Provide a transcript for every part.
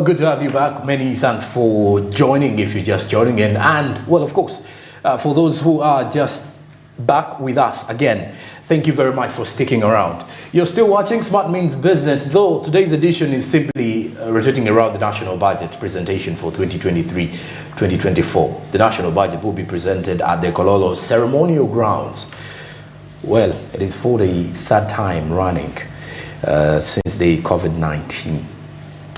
Well, good to have you back. Many thanks for joining if you're just joining in. And, well, of course, for those who are just back with us again, thank you very much for sticking around. You're still watching Smart Means Business, though today's edition is simply rotating around the national budget presentation for 2023-2024. The national budget will be presented at the Kololo ceremonial grounds. Well, it is for the third time running since the COVID-19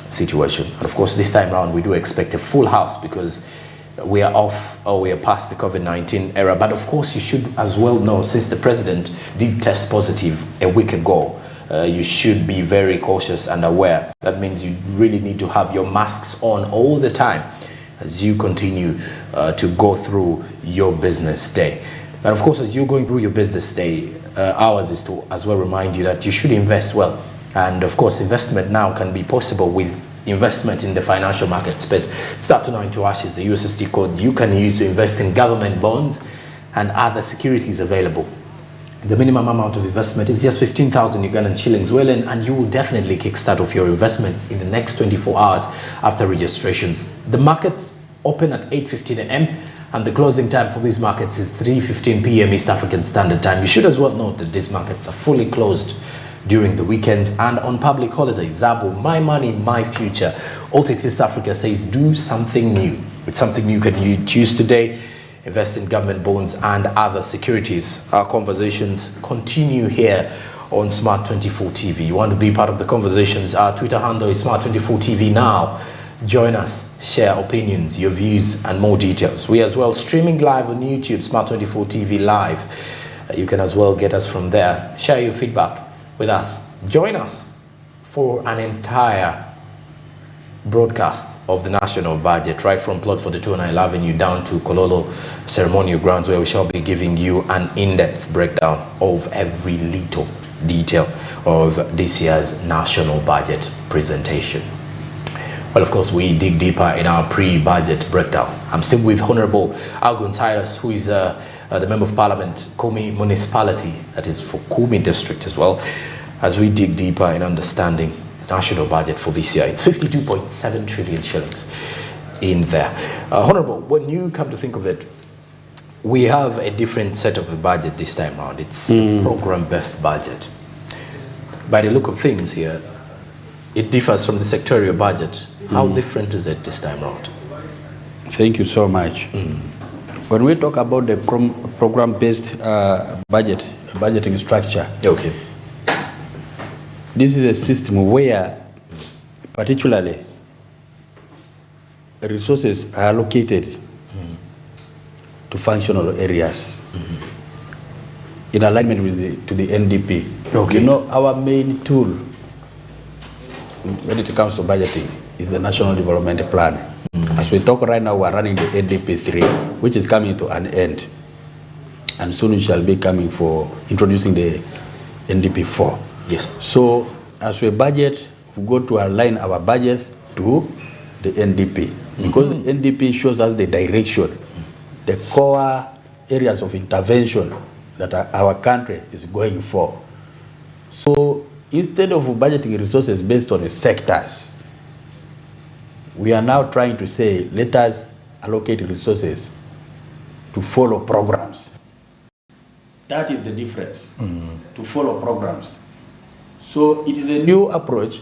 situation. And of course, this time around, we do expect a full house because we are off or we are past the COVID-19 era. But of course, you should as well know, since the president did test positive a week ago, you should be very cautious and aware. That means you really need to have your masks on all the time as you continue to go through your business day. And of course, as you're going through your business day, ours is to as well remind you that you should invest well. And of course, investment now can be possible with investment in the financial market space. Start to know into Ash is the USSD code you can use to invest in government bonds and other securities available. The minimum amount of investment is just 15,000 Ugandan shillings, well, and you will definitely kickstart off your investments in the next 24 hours after registrations. The markets open at 8:15 a.m. and the closing time for these markets is 3:15 p.m. East African Standard Time. You should as well note that these markets are fully closed during the weekends and on public holidays. Zabu, my money, my future. Alltex East Africa says do something new. With something new can you choose today? Invest in government bonds and other securities. Our conversations continue here on Smart 24 TV. You want to be part of the conversations? Our Twitter handle is Smart 24 TV now. Join us, share opinions, your views, and more details. We as well streaming live on YouTube, Smart 24 TV Live. You can as well get us from there. Share your feedback with us. Join us for an entire broadcast of the national budget, right from Plot 42 on Isle Avenue down to Kololo ceremonial grounds, where we shall be giving you an in-depth breakdown of every little detail of this year's national budget presentation. Well, of course, we dig deeper in our pre-budget breakdown. I'm still with Honorable Algon Cyrus, who is the Member of Parliament, Kumi Municipality, that is for Kumi District as well, as we dig deeper in understanding the national budget for this year. It's 52.7 trillion shillings in there. Honorable, when you come to think of it, we have a different set of a budget this time around. It's a program-based budget. By the look of things here, it differs from the sectorial budget. How different is it this time around? Thank you so much. When we talk about the program-based budgeting structure, okay, this is a system where particularly resources are allocated to functional areas in alignment with to the NDP. Okay. You know, our main tool when it comes to budgeting is the National Development Plan. As we talk right now, we are running the NDP 3, which is coming to an end. And soon we shall be coming for introducing the NDP 4. Yes. So as we budget, we go to align our budgets to the NDP. Because the NDP shows us the direction, the core areas of intervention that our country is going for. So instead of budgeting resources based on the sectors, we are now trying to say, let us allocate resources to follow programs. That is the difference, to follow programs. So it is a new approach,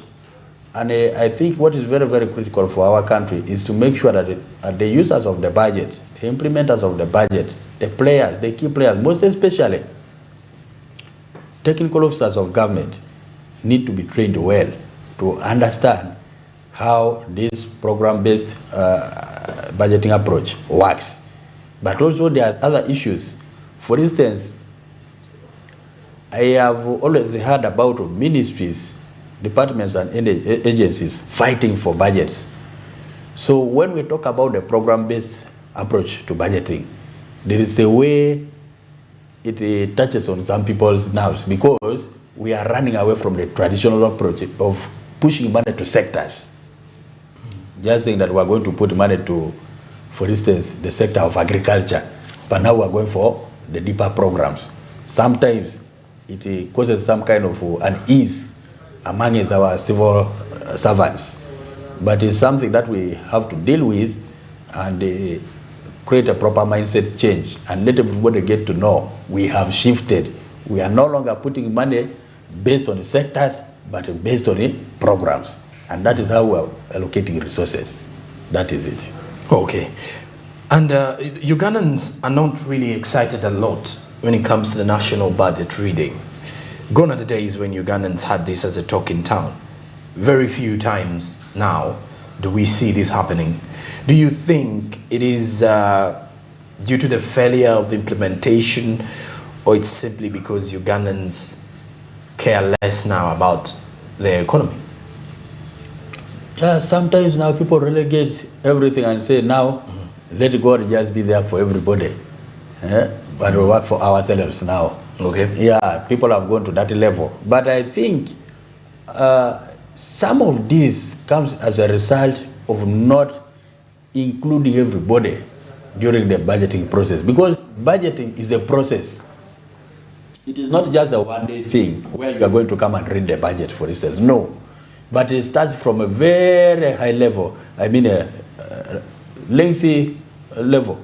and I think what is very, very critical for our country is to make sure that the users of the budget, the implementers of the budget, the players, the key players, most especially technical officers of government, need to be trained well to understand how this program-based budgeting approach works. But also there are other issues. For instance, I have always heard about ministries, departments and agencies fighting for budgets. So when we talk about the program-based approach to budgeting, there is a way it touches on some people's nerves because we are running away from the traditional approach of pushing money to sectors. Just saying that we are going to put money to, for instance, the sector of agriculture, but now we are going for the deeper programs. Sometimes it causes some kind of unease among our civil servants but it's something that we have to deal with and create a proper mindset change and let everybody get to know we have shifted. We are no longer putting money based on the sectors, but based on the programs. And that is how we are allocating resources. That is it. Okay. And Ugandans are not really excited a lot when it comes to the national budget reading. Gone are the days when Ugandans had this as a talk in town. Very few times now do we see this happening. Do you think it is due to the failure of implementation, or it's simply because Ugandans care less now about their economy? Yeah, sometimes now people relegate everything and say now, let God just be there for everybody. But we work for ourselves now. Okay. Yeah, people have gone to that level. But I think some of this comes as a result of not including everybody during the budgeting process. Because budgeting is a process. It is not just a one-day thing where you are going to come and read the budget, for instance. No. But it starts from a very high level. I mean a lengthy level.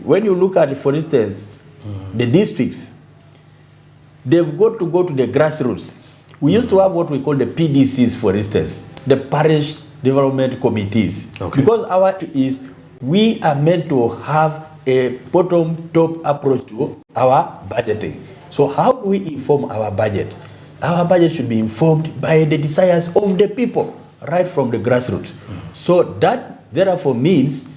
When you look at, for instance, the districts, they've got to go to the grassroots. We used to have what we call the PDCs, for instance, the parish development committees. Okay. Because our is we are meant to have a bottom-top approach to our budgeting. So how do we inform our budget? Our budget should be informed by the desires of the people, right from the grassroots. So that therefore means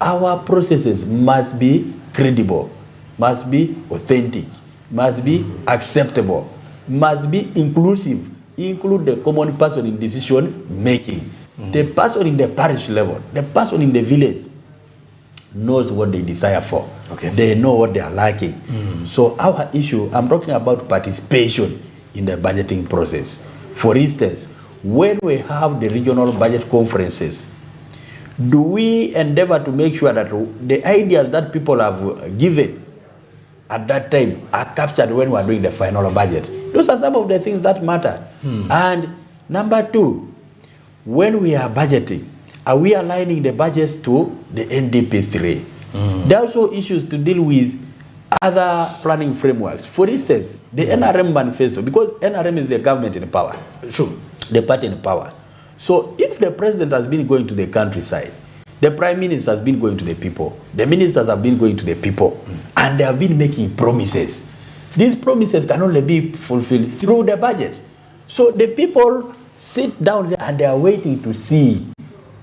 our processes must be credible, must be authentic, must be acceptable, must be inclusive, include the common person in decision making. The person in the parish level, the person in the village knows what they desire for. Okay. They know what they are lacking. So our issue, I'm talking about participation in the budgeting process. For instance, when we have the regional budget conferences, do we endeavor to make sure that the ideas that people have given at that time are captured when we are doing the final budget? Those are some of the things that matter. And number two, when we are budgeting, are we aligning the budgets to the NDP3? There are also issues to deal with other planning frameworks. For instance, the NRM manifesto, because NRM is the government in power. Sure. The party in power. So if the president has been going to the countryside, the prime minister has been going to the people, the ministers have been going to the people, and they have been making promises. These promises can only be fulfilled through the budget. So the people sit down there and they are waiting to see,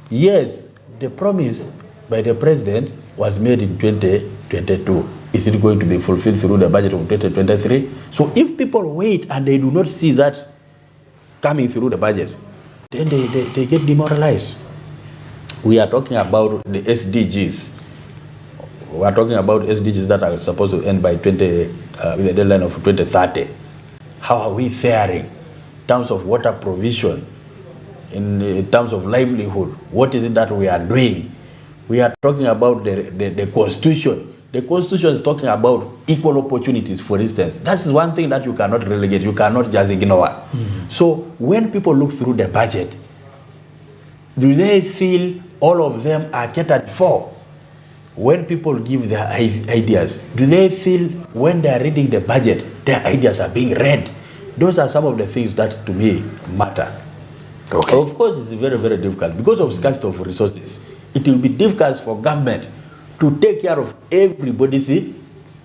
yes, the promise by the president was made in 2022. Is it going to be fulfilled through the budget of 2023? So if people wait and they do not see that coming through the budget, then they get demoralized. We are talking about the SDGs. We are talking about SDGs that are supposed to end by with a deadline of 2030. How are we faring in terms of water provision, in terms of livelihood? What is it that we are doing? We are talking about the Constitution. The Constitution is talking about equal opportunities, for instance. That is one thing that you cannot relegate, you cannot just ignore. So when people look through the budget, do they feel all of them are catered for? When people give their ideas, do they feel when they are reading the budget, their ideas are being read? Those are some of the things that to me matter. Okay. Of course, it's very, very difficult because of scarcity of resources. It will be difficult for government to take care of everybody's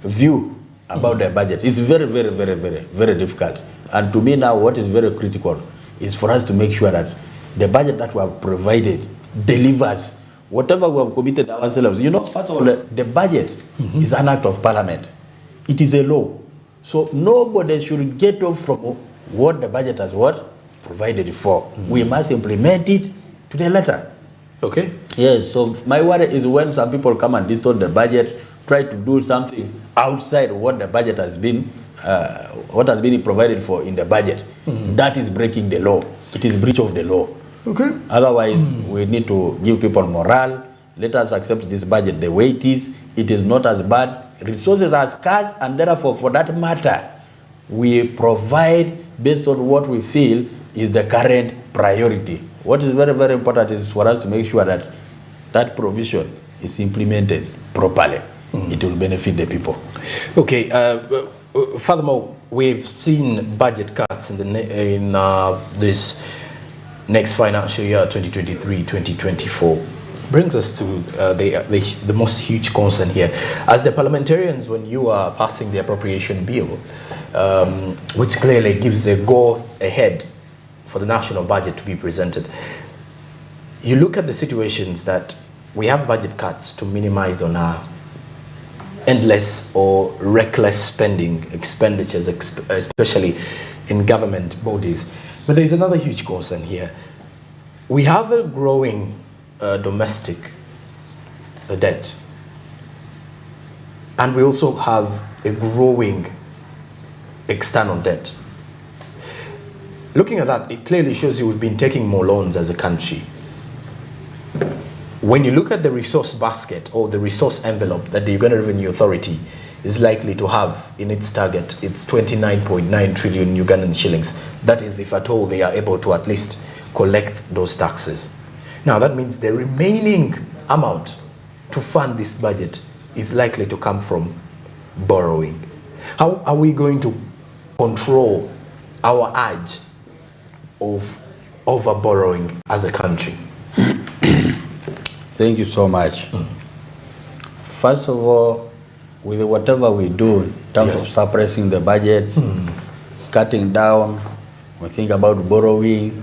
view about their budget. It's very, very, very, very, very difficult. And to me now, what is very critical is for us to make sure that the budget that we have provided delivers whatever we have committed ourselves. You know, first of all, the budget is an act of parliament. It is a law. So nobody should get off from what the budget has provided for. We must implement it to the letter. Okay. Yes, so my worry is when some people come and distort the budget, try to do something outside what the budget has been, what has been provided for in the budget. That is breaking the law. It is breach of the law. Okay. Otherwise, we need to give people morale. Let us accept this budget the way it is. It is not as bad. Resources are scarce, and therefore, for that matter, we provide based on what we feel is the current priority What is very, very important is for us to make sure that that provision is implemented properly. It will benefit the people. Okay. Furthermore, we've seen budget cuts in this next financial year, 2023-2024. Brings us to the most huge concern here. As the parliamentarians, when you are passing the appropriation bill, which clearly gives a go ahead for the national budget to be presented, you look at the situations that we have budget cuts to minimize on our endless or reckless spending expenditures, especially in government bodies. But there's another huge concern here. We have a growing domestic debt, and we also have a growing external debt. Looking at that, it clearly shows you we've been taking more loans as a country. When you look at the resource basket or the resource envelope that the Uganda Revenue Authority is likely to have in its target, it's 29.9 trillion Ugandan shillings. That is, if at all they are able to at least collect those taxes. Now, that means the remaining amount to fund this budget is likely to come from borrowing. How are we going to control our urge of over-borrowing as a country? Thank you so much. First of all, with whatever we do in terms of suppressing the budget, cutting down, we think about borrowing,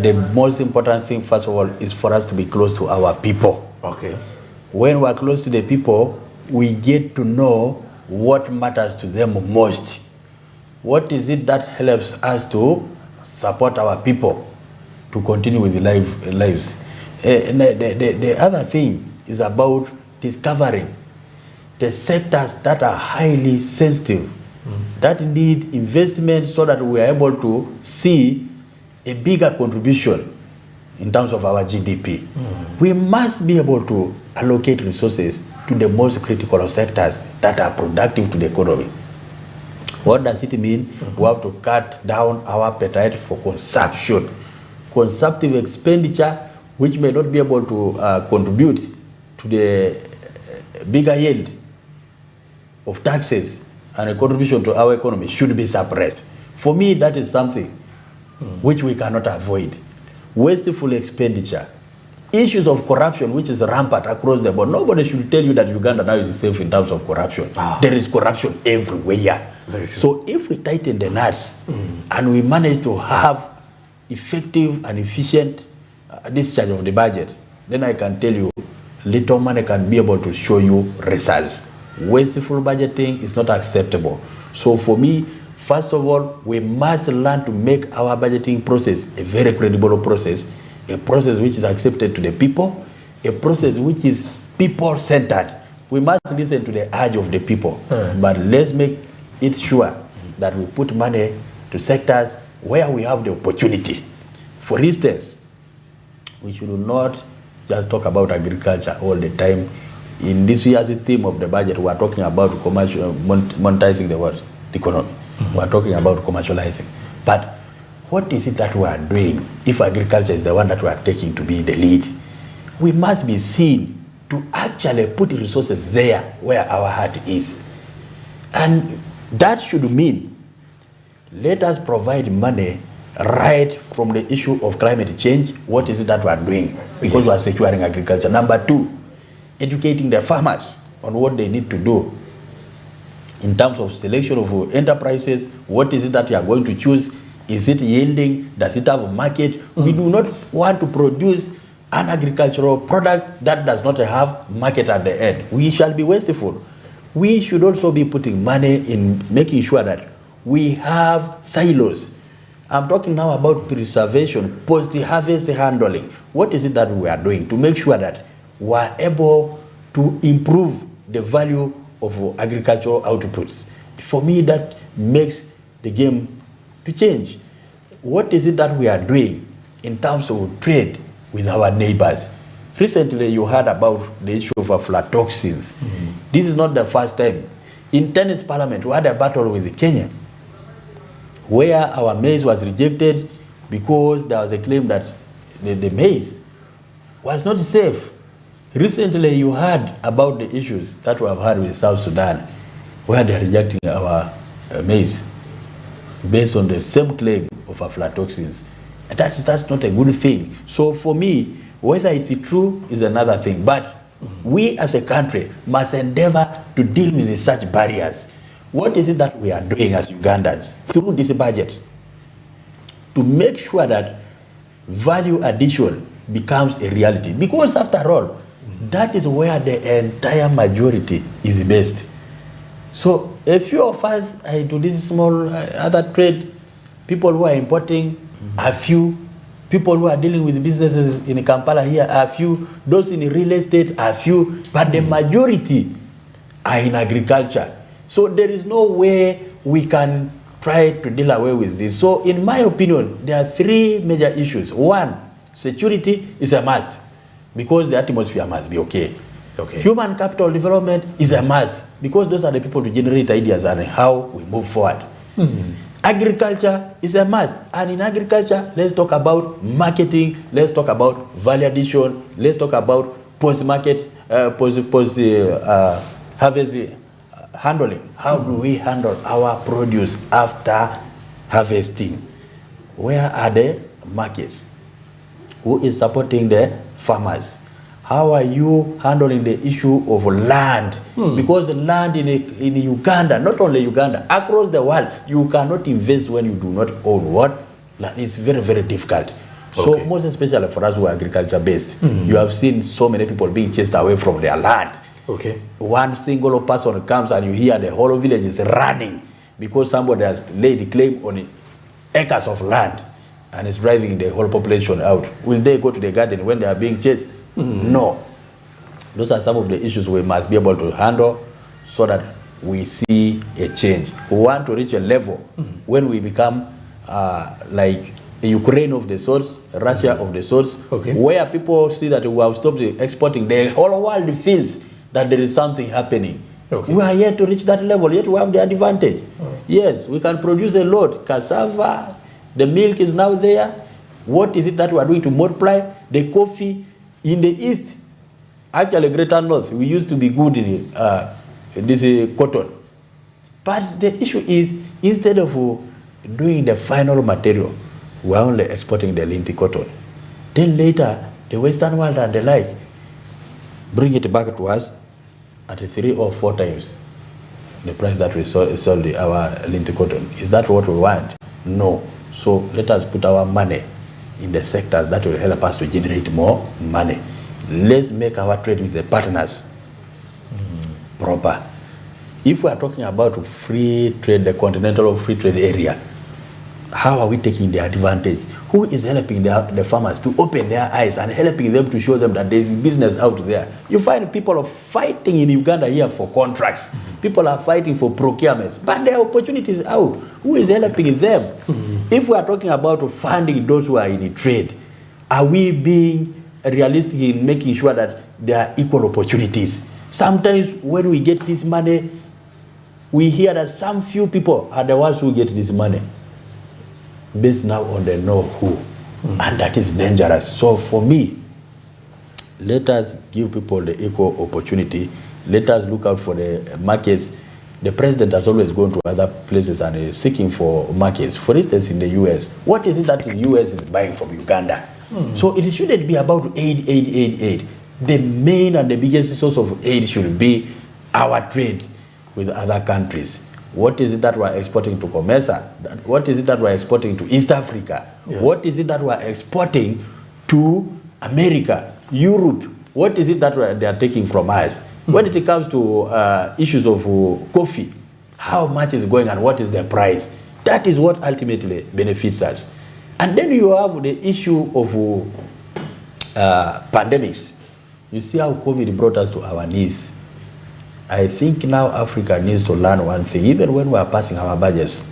the most important thing, first of all, is for us to be close to our people. Okay. When we are close to the people, we get to know what matters to them most. What is it that helps us to support our people to continue with the lives? And the other thing is about discovering the sectors that are highly sensitive, that need investment so that we are able to see a bigger contribution in terms of our GDP. We must be able to allocate resources to the most critical sectors that are productive to the economy. What does it mean? We have to cut down our appetite for consumption. Consumptive expenditure, which may not be able to contribute to the bigger yield of taxes and a contribution to our economy, should be suppressed. For me, that is something which we cannot avoid. Wasteful expenditure. Issues of corruption, which is rampant across the board. Nobody should tell you that Uganda now is safe in terms of corruption. There is corruption everywhere. Very true. So if we tighten the nuts and we manage to have effective and efficient discharge of the budget, then I can tell you little money can be able to show you results. Wasteful budgeting is not acceptable. So for me, first of all, we must learn to make our budgeting process a very credible process, a process which is accepted to the people, a process which is people-centered. We must listen to the urge of the people, but let's make it sure that we put money to sectors where we have the opportunity. For instance, we should not just talk about agriculture all the time. In this year's theme of the budget, we are talking about monetizing the world economy. We are talking about commercializing. But what is it that we are doing if agriculture is the one that we are taking to be the lead? We must be seen to actually put resources there where our heart is. And that should mean let us provide money right from the issue of climate change. What is it that we are doing? Because we are securing agriculture. Number two, educating the farmers on what they need to do in terms of selection of enterprises. What is it that we are going to choose? Is it yielding? Does it have a market? We do not want to produce an agricultural product that does not have market at the end. We shall be wasteful. We should also be putting money in making sure that we have silos. I'm talking now about preservation, post-harvest handling. What is it that we are doing to make sure that we are able to improve the value of agricultural outputs? For me, that makes the game to change. What is it that we are doing in terms of trade with our neighbors? Recently, you heard about the issue of aflatoxins. This is not the first time. In Tennis Parliament, we had a battle with Kenya, where our maize was rejected because there was a claim that the maize was not safe. Recently, you heard about the issues that we have had with South Sudan, where they are rejecting our maize based on the same claim of aflatoxins. That's not a good thing. So for me, whether it's true is another thing. But we as a country must endeavor to deal with such barriers. What is it that we are doing as Ugandans through this budget to make sure that value addition becomes a reality? Because after all, that is where the entire majority is based. So a few of us do this small other trade, people who are importing, a few, people who are dealing with businesses in Kampala here, a few, those in real estate, a few, but the majority are in agriculture. So there is no way we can try to deal away with this. So in my opinion, there are three major issues. One, security is a must, because the atmosphere must be okay. Human capital development is a must, because those are the people to generate ideas and how we move forward. Agriculture is a must, and in agriculture, let's talk about marketing, let's talk about value addition, let's talk about post-market, harvest handling. How do we handle our produce after harvesting? Where are the markets? Who is supporting the farmers? How are you handling the issue of land? Because land in Uganda, not only Uganda, across the world, you cannot invest when you do not own what? Land. It's very, very difficult. So most especially for us who are agriculture based, you have seen so many people being chased away from their land. One single person comes and you hear the whole village is running because somebody has laid claim on acres of land and is driving the whole population out. Will they go to the garden when they are being chased? No. Those are some of the issues we must be able to handle so that we see a change. We want to reach a level when we become like a Ukraine of the source, Russia of the source, where people see that we have stopped exporting. The whole world feels that there is something happening. We are yet to reach that level, yet we have the advantage. Yes, we can produce a lot. Cassava, the milk is now there. What is it that we are doing to multiply? The coffee in the east, actually greater north, we used to be good in this cotton. But the issue is, instead of doing the final material, we are only exporting the linty cotton. Then later, the Western world and the like bring it back to us at 3 or 4 times the price that we sell our linty cotton. Is that what we want? No. So let us put our money in the sectors that will help us to generate more money. Let's make our trade with the partners proper. If we are talking about free trade, the continental free trade area, how are we taking the advantage? Who is helping the farmers to open their eyes and helping them to show them that there is business out there? You find people are fighting in Uganda here for contracts. People are fighting for procurements, but there are opportunities out. Who is helping them? If we are talking about funding those who are in trade, are we being realistic in making sure that there are equal opportunities? Sometimes when we get this money, we hear that some few people are the ones who get this money, based now on the know who, and that is dangerous. So for me, let us give people the equal opportunity. Let us look out for the markets. The president has always gone to other places and is seeking for markets. For instance, in the US, what is it that the US is buying from Uganda? So it shouldn't be about aid. The main and the biggest source of aid should be our trade with other countries. What is it that we're exporting to COMESA? What is it that we're exporting to East Africa? What is it that we're exporting to America, Europe? What is it that they are taking from us? When it comes to issues of coffee, how much is going and what is the price? That is what ultimately benefits us. And then you have the issue of pandemics. You see how COVID brought us to our knees. I think now Africa needs to learn one thing. Even when we are passing our budgets,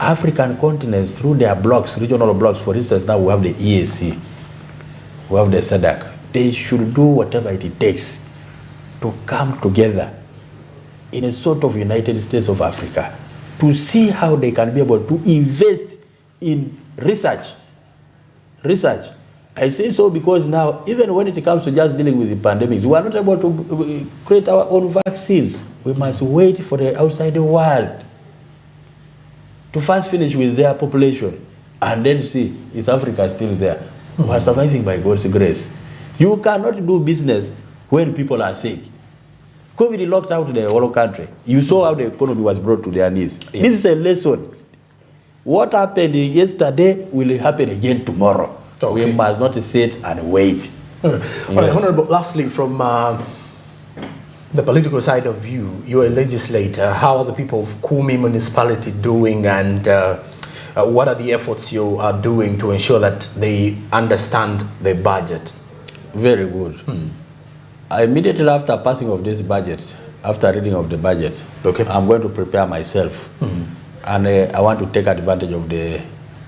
African continents, through their blocks, regional blocks, for instance, now we have the EAC, we have the SADC, they should do whatever it takes to come together in a sort of United States of Africa to see how they can be able to invest in research. I say so because now, even when it comes to just dealing with the pandemics, we are not able to create our own vaccines. We must wait for the outside world to first finish with their population and then see, is Africa still there? We are surviving by God's grace. You cannot do business when people are sick. COVID locked out the whole country. You saw how the economy was brought to their knees. Yeah. This is a lesson. What happened yesterday will happen again tomorrow. Okay. We must not sit and wait. Yes. All right, Honorable, lastly, from the political side of view, you're a legislator. How are the people of Kumi municipality doing, and what are the efforts you are doing to ensure that they understand the budget? Very good. Immediately after passing of this budget, after reading of the budget, okay, I'm going to prepare myself. And I want to take advantage of the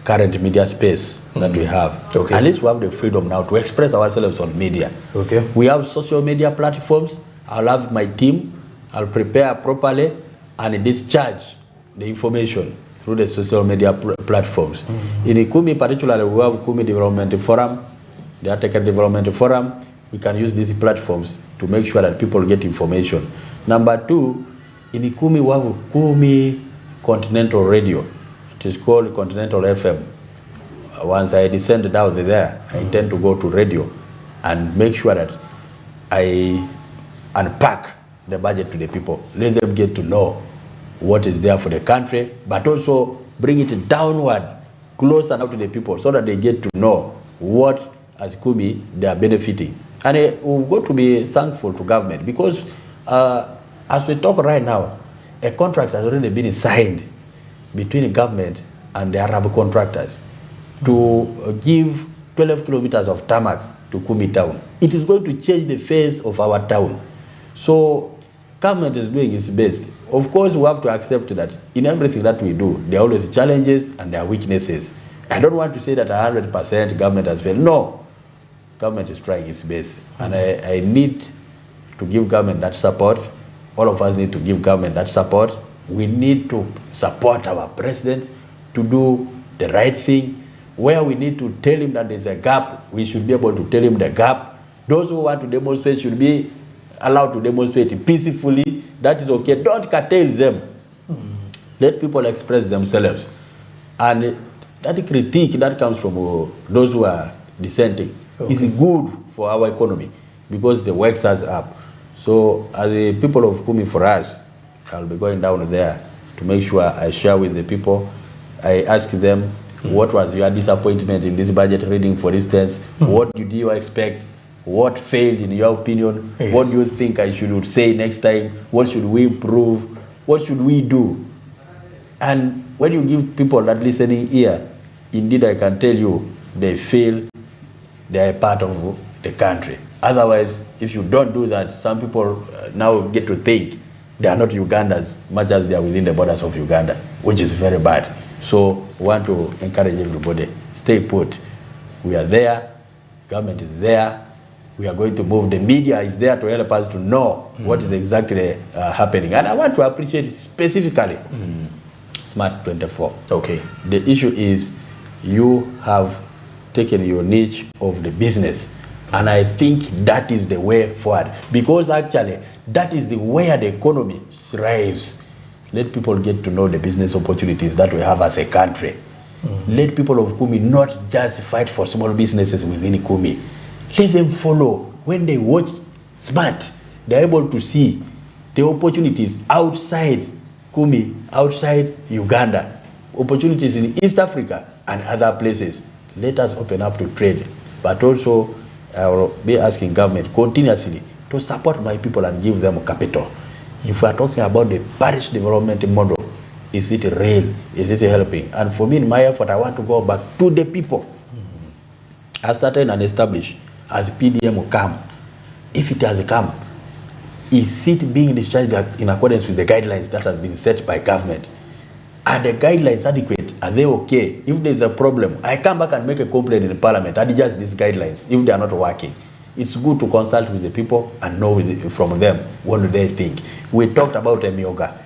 current media space that we have. Okay. At least we have the freedom now to express ourselves on media. Okay. We have social media platforms. I'll have my team. I'll prepare properly and discharge the information through the social media platforms. In Kumi particularly, we have Kumi Development Forum, the Attica Development Forum. We can use these platforms to make sure that people get information. Number two, in Kumi, we have Kumi Continental Radio. It is called Continental FM. Once I descend down there, I intend to go to radio and make sure that I unpack the budget to the people. Let them get to know what is there for the country, but also bring it downward, closer now to the people, so that they get to know what, as Kumi, they are benefiting. And we've got to be thankful to government because as we talk right now, a contract has already been signed between the government and the Arab contractors to give 12 kilometers of tarmac to Kumi town. It is going to change the face of our town. So government is doing its best. Of course, we have to accept that in everything that we do, there are always challenges and there are weaknesses. I don't want to say that 100% government has failed. No, government is trying its best. And I need to give government that support. All of us need to give government that support. We need to support our president to do the right thing. Where we need to tell him that there's a gap, we should be able to tell him the gap. Those who want to demonstrate should be allowed to demonstrate peacefully. That is okay. Don't curtail them. Let people express themselves. And that critique that comes from those who are dissenting is good for our economy because the wakes us up. So as the people of Kumi, for us, I'll be going down there to make sure I share with the people. I ask them, what was your disappointment in this budget reading, for instance? What did you expect? What failed in your opinion? Yes. What do you think I should say next time? What should we improve? What should we do? And when you give people that listening ear, indeed I can tell you, they feel they are part of the country. Otherwise, if you don't do that, some people now get to think they are not Ugandans, much as they are within the borders of Uganda, which is very bad. So we want to encourage everybody, stay put. We are there, government is there, we are going to move. The media is there to help us to know what is exactly happening. And I want to appreciate specifically Smart 24. Okay. The issue is you have taken your niche of the business. And I think that is the way forward. Because actually, that is the way the economy thrives. Let people get to know the business opportunities that we have as a country. Let people of Kumi not just fight for small businesses within Kumi. Let them follow. When they watch Smart, they're able to see the opportunities outside Kumi, outside Uganda, opportunities in East Africa and other places. Let us open up to trade. But also, I will be asking government continuously to support my people and give them capital. If we are talking about the parish development model, is it real? Is it helping? And for me, in my effort, I want to go back to the people. I started and established as PDM will come. If it has come, is it being discharged in accordance with the guidelines that have been set by government? Are the guidelines adequate? Are they okay? If there's a problem, I come back and make a complaint in the parliament and adjust these guidelines if they are not working. It's good to consult with the people and know from them what do they think. We talked about Emioga.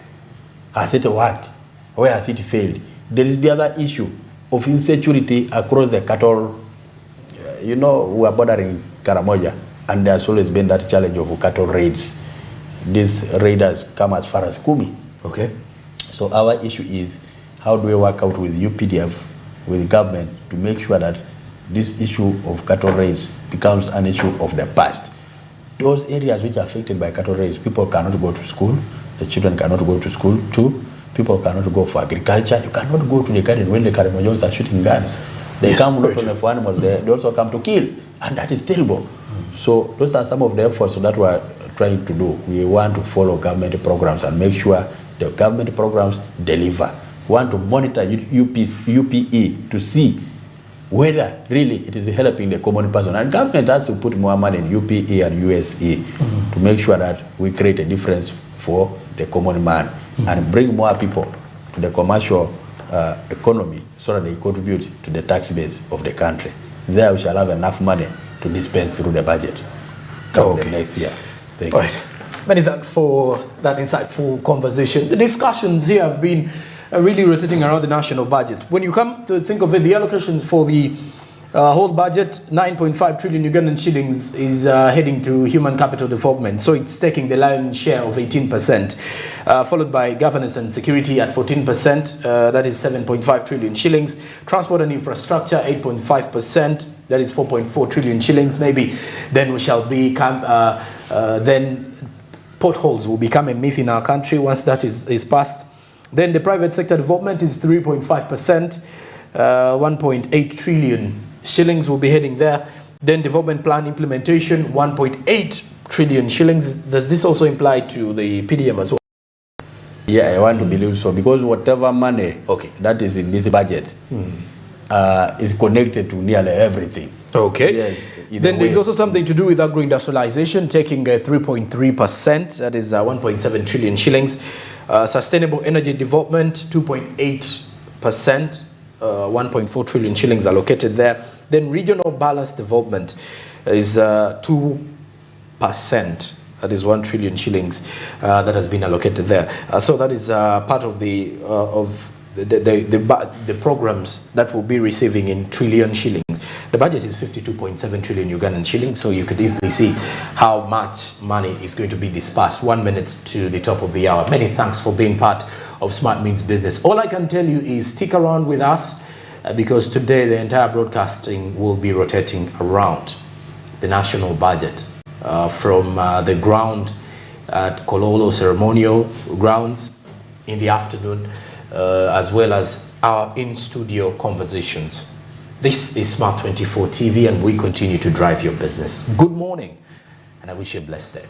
Has it worked? Where has it failed? There is the other issue of insecurity across the cattle you know, we are bordering Karamoja, and there's always been that challenge of cattle raids. These raiders come as far as Kumi. Okay. So our issue is, how do we work out with UPDF, with government, to make sure that this issue of cattle raids becomes an issue of the past. Those areas which are affected by cattle raids, people cannot go to school, the children cannot go to school too, people cannot go for agriculture, you cannot go to the garden when the Karamojons are shooting guns. They come not only for animals, they also come to kill, and that is terrible. So those are some of the efforts that we are trying to do. We want to follow government programs and make sure the government programs deliver. We want to monitor UPE to see whether really it is helping the common person. And government has to put more money in UPE and USE to make sure that we create a difference for the common man and bring more people to the commercial economy so that they contribute to the tax base of the country. There we shall have enough money to dispense through the budget come the next year. Thank you. Many thanks for that insightful conversation. The discussions here have been really rotating around the national budget. When you come to think of it, the allocations for the whole budget, 9.5 trillion Ugandan shillings is heading to human capital development. So it's taking the lion's share of 18%, followed by governance and security at 14%, that is 7.5 trillion shillings. Transport and infrastructure, 8.5%, that is 4.4 trillion shillings. Maybe then we shall become, then potholes will become a myth in our country once that is passed. Then the private sector development is 3.5%, 1.8 trillion shillings will be heading there. Then development plan implementation, 1.8 trillion shillings. Does this also imply to the PDM as well? Yeah, I want to believe so, because whatever money that is in this budget is connected to nearly everything. Okay. Yes, then there's also something to do with agro-industrialization, taking 3.3%, that is 1.7 trillion shillings. Sustainable energy development, 2.8%, 1.4 trillion shillings allocated there. Then regional balanced development is 2%, that is 1 trillion shillings that has been allocated there. So that is part of the programs that will be receiving in trillion shillings. The budget is 52.7 trillion Ugandan shillings, so you could easily see how much money is going to be dispersed. 1 minute to the top of the hour. Many thanks for being part of Smart Means Business. All I can tell you is stick around with us because today the entire broadcasting will be rotating around the national budget from the ground at Kololo ceremonial grounds in the afternoon, as well as our in-studio conversations. This is Smart 24 TV, and we continue to drive your business. Good morning, and I wish you a blessed day.